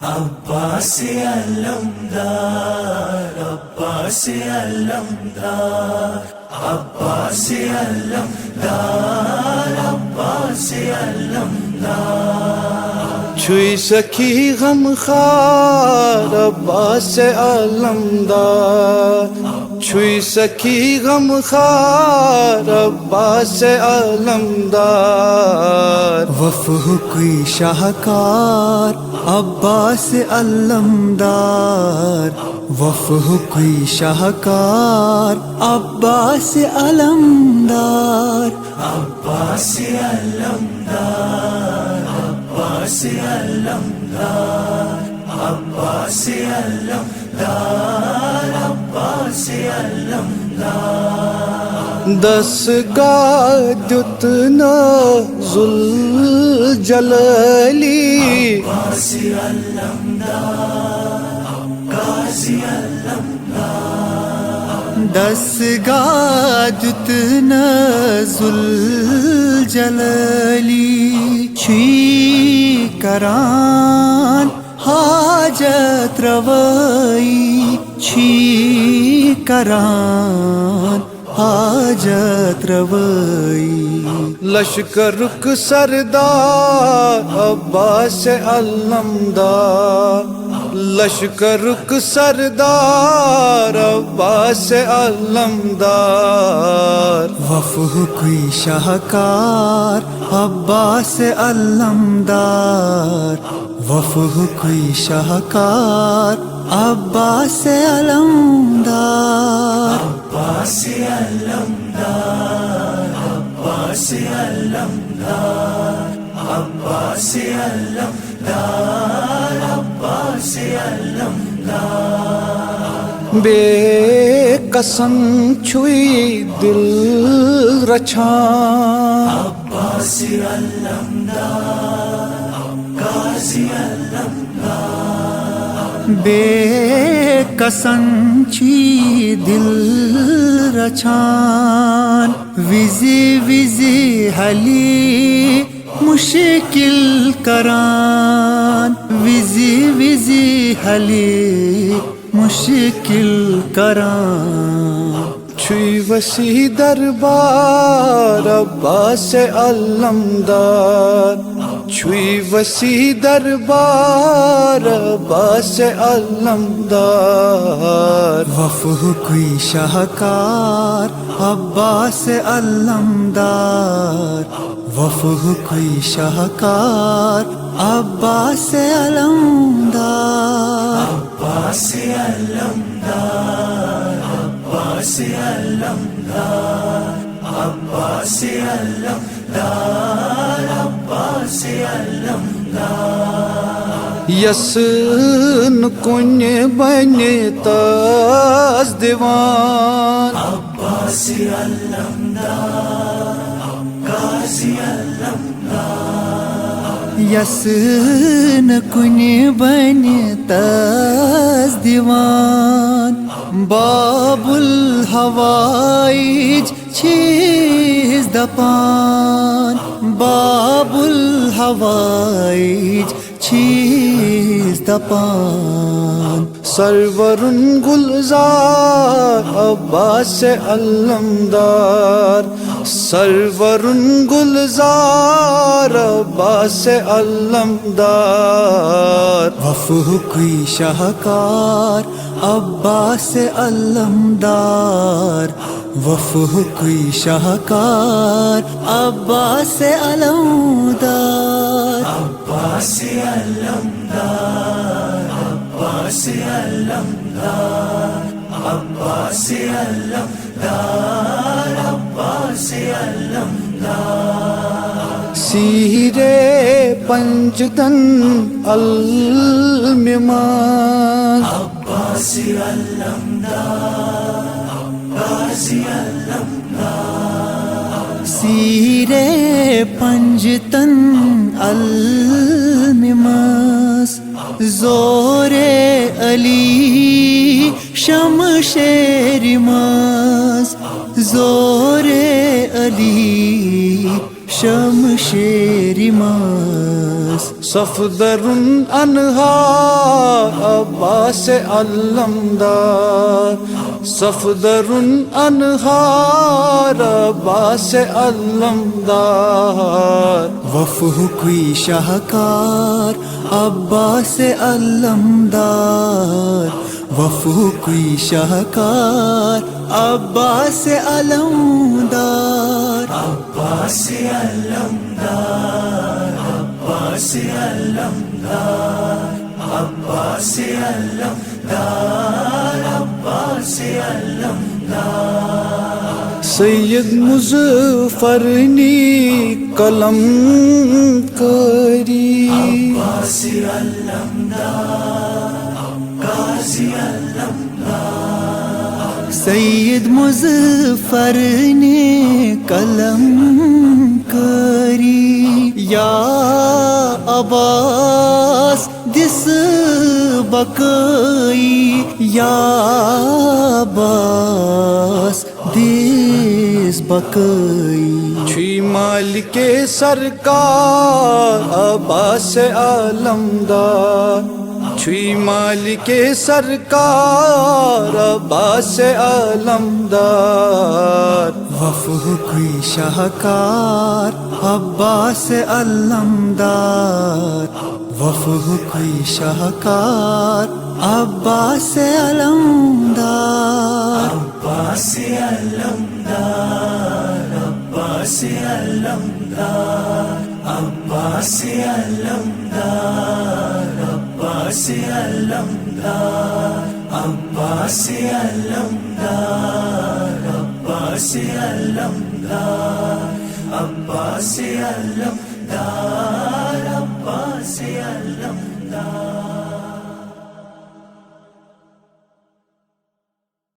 عباس علمدار عباس علمدار عباس علمدار عباس علمدار چھوئی سکی غم خار عباس علمدار چھوئی سکی غم خار عباس علمدار وفح کوئی شاہکار عباس علمدار وفح کوئی شاہکار عباس علمدار عباس علمدار عباس علمدار عباس علمدار عباس علمدار دستگاہ دتنا ذوالجلالی عباس علمدار غازی علمدار دستگاہ جتنا ذوالجلالی چھی کران حاجت روائی چھی کران حاجت روائی لشکر رک سردار عباس علمدار لشکر رک سردار عباس علمدار وفح کوئی شاہکار عباس علمدار وفح کوئی شاہکار عباس علمدار عباس علمدار عباس علمدار عباس علمدار عباس علمدار بے قسم چھوئی دل رچھان عباس علمدار غازی علمدار بے کسنچی دل رچھان وزی وزی حلی مشکل کران وزی وزی حلی مشکل کران چھوئی وسیع دربار عباس علمدار چھوئی وسیع دربار عباس علمدار وفح کوئی شاہکار عباس علمدار وفح کوئی شاہکار عباس علمدار عباس علمدار عباس علمدار عباس علمدار عباس علمدار یسن کن بن تاز دیوان عباس علمدار غازی علمدار یسن کن بن تاز دیوان باب الحوائج چیز دپان باب الحوائج چیز دپان سرورن گلزار عباس علمدار سرورن گلزار عباس علمدار وفح کوئی شاہکار عباس علمدار وفح کوئی شاہکار عباس علمدار عباس علمدار عباس علمدار عباس علمدار عباس علمدار سیرے پنجتن الممان عباس علمدار غازی علمدار سیر پنجتن المماس زور علی شمشیر ماس زور علی شمشیر ماس صفدر انہار عباس علمدار صفدر انہار عباس علمدار وفح کوئی شاہکار عباس علمدار وفح کوئی شاہکار عباس علمدار عباس علمدار عباس علمدار عباس علمدار عباس علمدار سید مظفر نی قلم کری عباس علمدار غازی علمدار سید مظفر نے قلم کری یا عباس دس بقائی یا عباس دس بقائی چھی مالک سرکار عباس علمدار چھی مالک سرکار عباس علمدار وفح کوئی شاہکار عباس علمدار وفح کوئی شاہکار عباس علمدار عباس علمدار عباس علمدار عباس علمدار عباس علمدار عباس علمدار عباس علمدار عباس علمدار عباس علمدار